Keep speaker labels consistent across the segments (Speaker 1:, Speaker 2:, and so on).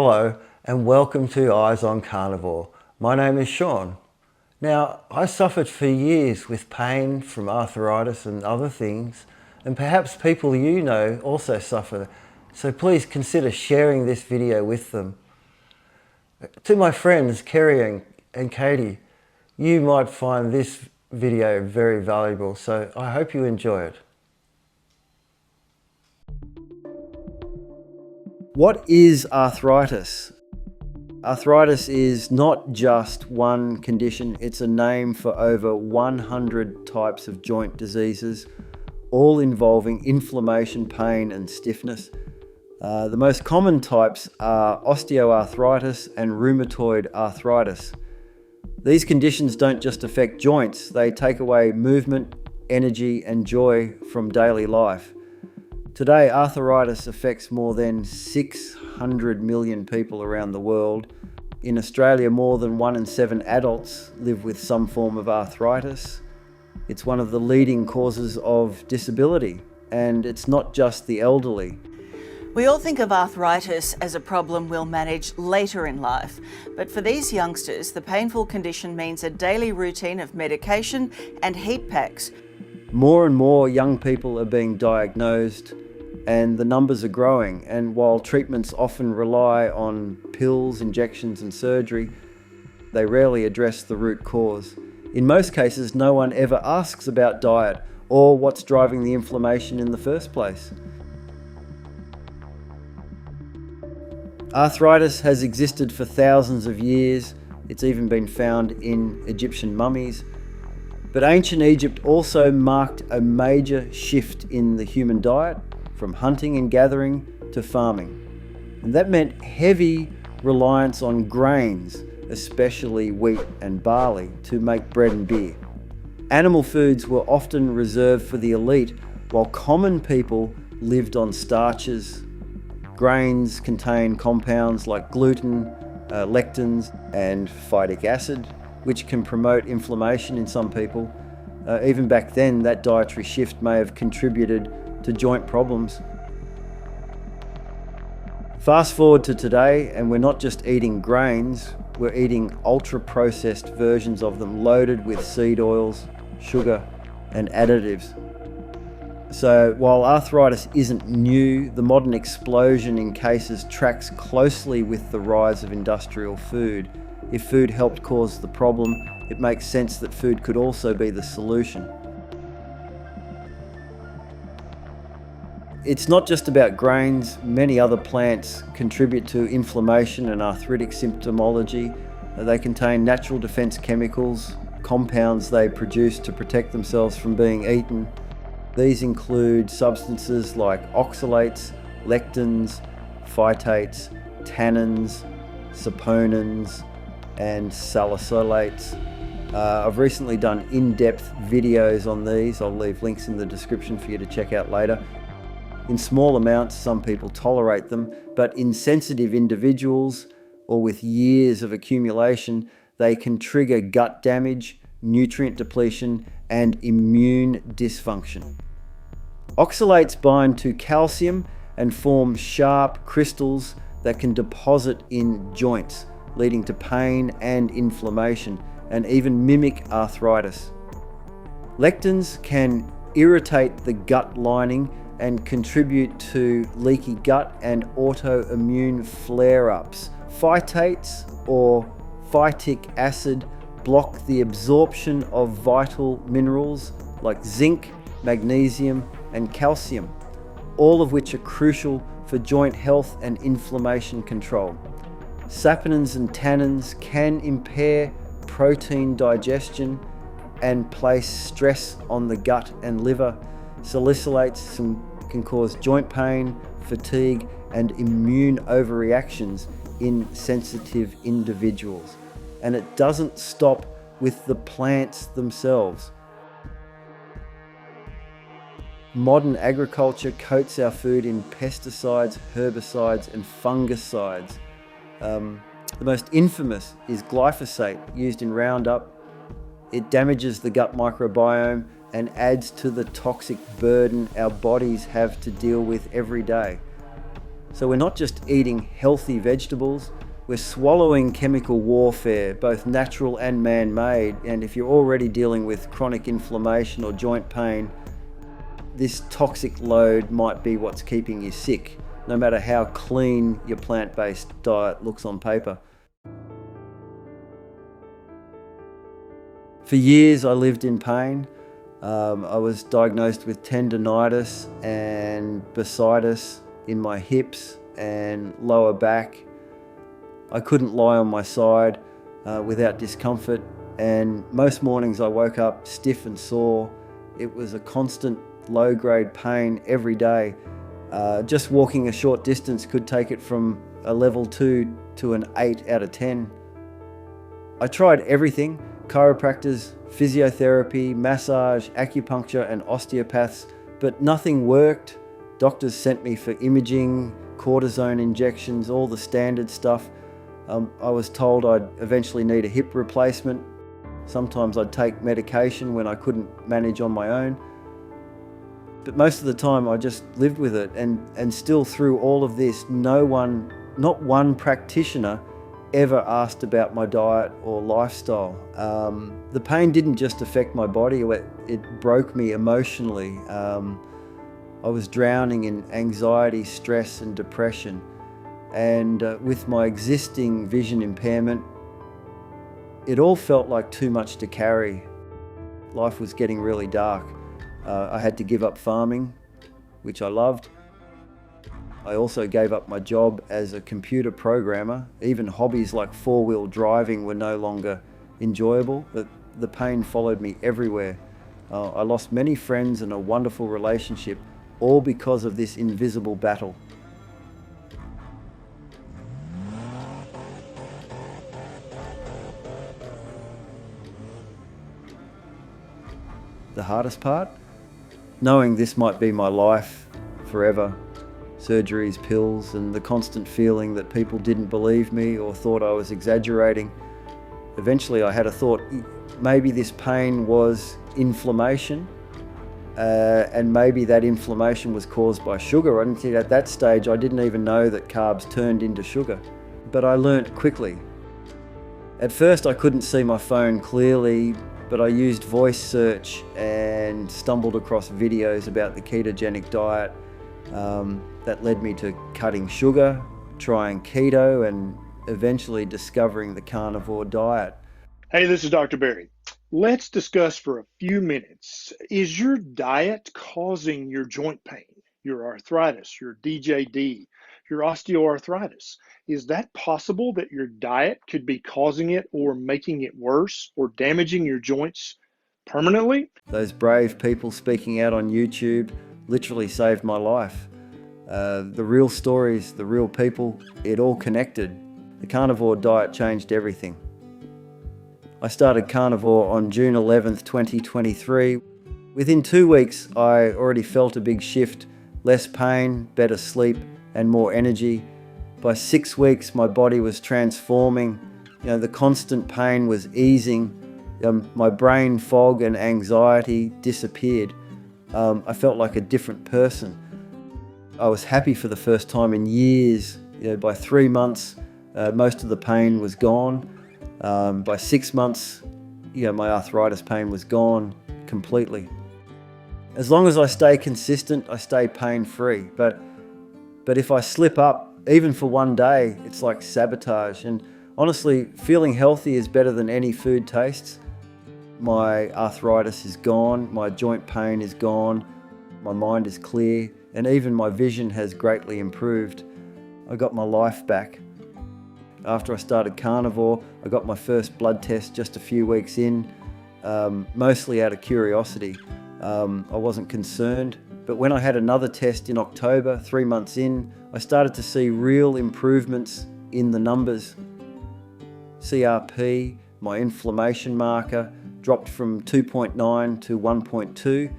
Speaker 1: Hello and welcome to Eyes on Carnivore. My name is Sean. Now, I suffered for years with pain from arthritis and other things, and perhaps people you know also suffer, so please consider sharing this video with them. To my friends Kerry and Katie, you might find this video very valuable, so I hope you enjoy it. What is arthritis? Arthritis is not just one condition, it's a name for over 100 types of joint diseases, all involving inflammation, pain and stiffness. The most common types are osteoarthritis and rheumatoid arthritis. These conditions don't just affect joints, they take away movement, energy and joy from daily life. Today, arthritis affects more than 600 million people around the world. In Australia, more than 1 in 7 adults live with some form of arthritis. It's one of the leading causes of disability, and it's not just the elderly.
Speaker 2: We all think of arthritis as a problem we'll manage later in life, but for these youngsters, the painful condition means a daily routine of medication and heat packs.
Speaker 1: More and more young people are being diagnosed, and the numbers are growing, and while treatments often rely on pills, injections and surgery, they rarely address the root cause. In most cases, no one ever asks about diet or what's driving the inflammation in the first place. Arthritis has existed for thousands of years. It's even been found in Egyptian mummies. But ancient Egypt also marked a major shift in the human diet, from hunting and gathering to farming. And that meant heavy reliance on grains, especially wheat and barley, to make bread and beer. Animal foods were often reserved for the elite, while common people lived on starches. Grains contain compounds like gluten, lectins and phytic acid, which can promote inflammation in some people. Even back then, that dietary shift may have contributed to joint problems. Fast forward to today, and we're not just eating grains, we're eating ultra-processed versions of them loaded with seed oils, sugar, and additives. So while arthritis isn't new, the modern explosion in cases tracks closely with the rise of industrial food. If food helped cause the problem, it makes sense that food could also be the solution. It's not just about grains. Many other plants contribute to inflammation and arthritic symptomology. They contain natural defense chemicals, compounds they produce to protect themselves from being eaten. These include substances like oxalates, lectins, phytates, tannins, saponins, and salicylates. I've recently done in-depth videos on these. I'll leave links in the description for you to check out later. In small amounts, some people tolerate them, but in sensitive individuals or with years of accumulation, they can trigger gut damage, nutrient depletion, and immune dysfunction. Oxalates bind to calcium and form sharp crystals that can deposit in joints, leading to pain and inflammation, and even mimic arthritis. Lectins can irritate the gut lining and contribute to leaky gut and autoimmune flare-ups. Phytates, or phytic acid, block the absorption of vital minerals like zinc, magnesium, and calcium, all of which are crucial for joint health and inflammation control. Saponins and tannins can impair protein digestion and place stress on the gut and liver. Salicylates can cause joint pain, fatigue, and immune overreactions in sensitive individuals. And it doesn't stop with the plants themselves. Modern agriculture coats our food in pesticides, herbicides, and fungicides. The most infamous is glyphosate, used in Roundup. It damages the gut microbiome and adds to the toxic burden our bodies have to deal with every day. So we're not just eating healthy vegetables, we're swallowing chemical warfare, both natural and man-made. And if you're already dealing with chronic inflammation or joint pain, this toxic load might be what's keeping you sick, no matter how clean your plant-based diet looks on paper. For years I lived in pain. I was diagnosed with tendinitis and bursitis in my hips and lower back. I couldn't lie on my side without discomfort, and most mornings I woke up stiff and sore. It was a constant low-grade pain every day. Just walking a short distance could take it from a level 2 to an 8 out of 10. I tried everything: chiropractors, physiotherapy, massage, acupuncture and osteopaths, but nothing worked. Doctors sent me for imaging, cortisone injections, all the standard stuff. I was told I'd eventually need a hip replacement. Sometimes I'd take medication when I couldn't manage on my own. But most of the time I just lived with it, and still through all of this, not one practitioner ever asked about my diet or lifestyle. The pain didn't just affect my body, it broke me emotionally. I was drowning in anxiety, stress and depression. And with my existing vision impairment, it all felt like too much to carry. Life was getting really dark. I had to give up farming, which I loved. I also gave up my job as a computer programmer. Even hobbies like four-wheel driving were no longer enjoyable. The pain followed me everywhere. I lost many friends and a wonderful relationship, all because of this invisible battle. The hardest part? Knowing this might be my life forever. Surgeries, pills, and the constant feeling that people didn't believe me or thought I was exaggerating. Eventually I had a thought, maybe this pain was inflammation, and maybe that inflammation was caused by sugar. At that stage I didn't even know that carbs turned into sugar. But I learnt quickly. At first I couldn't see my phone clearly, but I used voice search and stumbled across videos about the ketogenic diet. That led me to cutting sugar, trying keto, and eventually discovering the carnivore diet.
Speaker 3: Hey, this is Dr. Berry. Let's discuss for a few minutes. Is your diet causing your joint pain, your arthritis, your DJD, your osteoarthritis? Is that possible that your diet could be causing it or making it worse or damaging your joints permanently?
Speaker 1: Those brave people speaking out on YouTube literally saved my life. The real stories, the real people, it all connected. The carnivore diet changed everything. I started Carnivore on June 11th, 2023. Within 2 weeks, I already felt a big shift: less pain, better sleep, and more energy. By 6 weeks, my body was transforming. The constant pain was easing. My brain fog and anxiety disappeared. I felt like a different person. I was happy for the first time in years. By 3 months, most of the pain was gone. By 6 months, my arthritis pain was gone completely. As long as I stay consistent, I stay pain-free. But if I slip up, even for one day, it's like sabotage. And honestly, feeling healthy is better than any food tastes. My arthritis is gone, my joint pain is gone, my mind is clear, and even my vision has greatly improved. I got my life back. After I started Carnivore, I got my first blood test just a few weeks in, mostly out of curiosity. I wasn't concerned, but when I had another test in October, 3 months in, I started to see real improvements in the numbers. CRP, my inflammation marker, dropped from 2.9 to 1.2.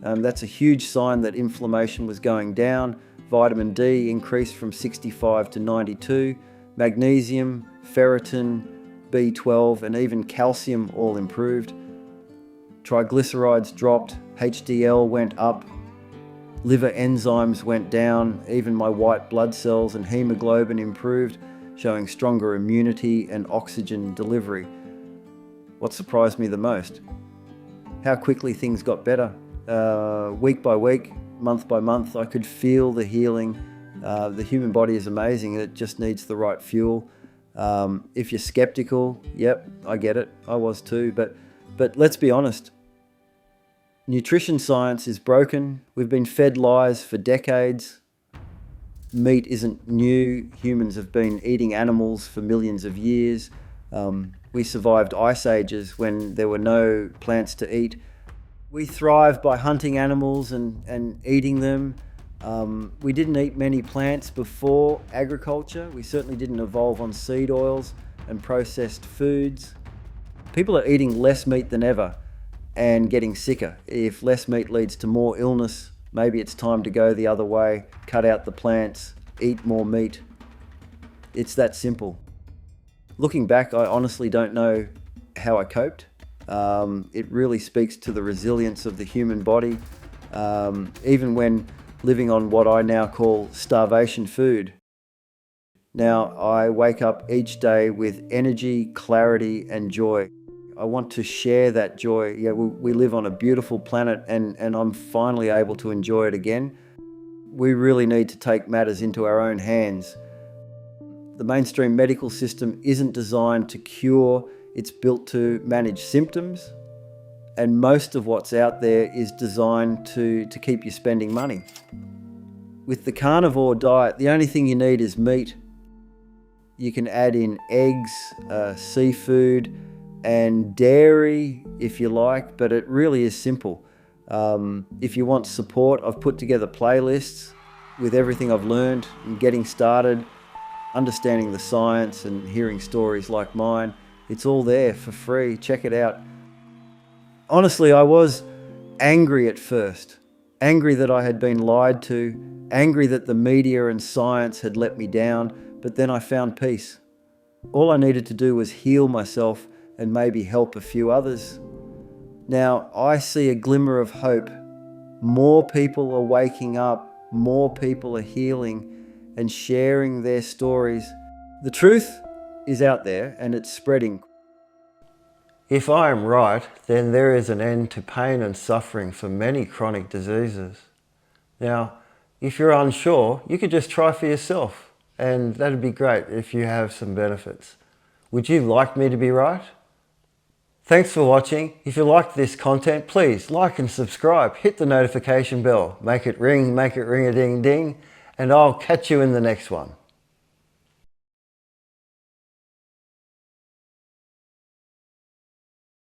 Speaker 1: That's a huge sign that inflammation was going down. Vitamin D increased from 65 to 92. Magnesium, ferritin, B12, and even calcium all improved. Triglycerides dropped, HDL went up. Liver enzymes went down, even my white blood cells and hemoglobin improved, showing stronger immunity and oxygen delivery. What surprised me the most? How quickly things got better. Week by week, month by month, I could feel the healing. The human body is amazing. It just needs the right fuel. If you're skeptical, yep, I get it. I was too. But let's be honest. Nutrition science is broken. We've been fed lies for decades. Meat isn't new. Humans have been eating animals for millions of years. We survived ice ages when there were no plants to eat. We thrive by hunting animals and eating them. We didn't eat many plants before agriculture. We certainly didn't evolve on seed oils and processed foods. People are eating less meat than ever and getting sicker. If less meat leads to more illness, maybe it's time to go the other way, cut out the plants, eat more meat. It's that simple. Looking back, I honestly don't know how I coped. It really speaks to the resilience of the human body, even when living on what I now call starvation food. Now, I wake up each day with energy, clarity, and joy. I want to share that joy. Yeah, we live on a beautiful planet and I'm finally able to enjoy it again. We really need to take matters into our own hands. The mainstream medical system isn't designed to cure, it's built to manage symptoms. And most of what's out there is designed to keep you spending money. With the carnivore diet, the only thing you need is meat. You can add in eggs, seafood, and dairy if you like, but it really is simple. If you want support, I've put together playlists with everything I've learned and getting started, understanding the science and hearing stories like mine. It's all there for free. Check it out. Honestly, I was angry at first. Angry that I had been lied to, angry that the media and science had let me down, but then I found peace. All I needed to do was heal myself and maybe help a few others. Now, I see a glimmer of hope. More people are waking up, more people are healing and sharing their stories. The truth is out there and it's spreading. If I am right, then there is an end to pain and suffering for many chronic diseases. Now, if you're unsure, you could just try for yourself, and that'd be great if you have some benefits. Would you like me to be right? Thanks for watching. If you liked this content, please like and subscribe. Hit the notification bell. Make it ring a ding ding, and I'll catch you in the next one.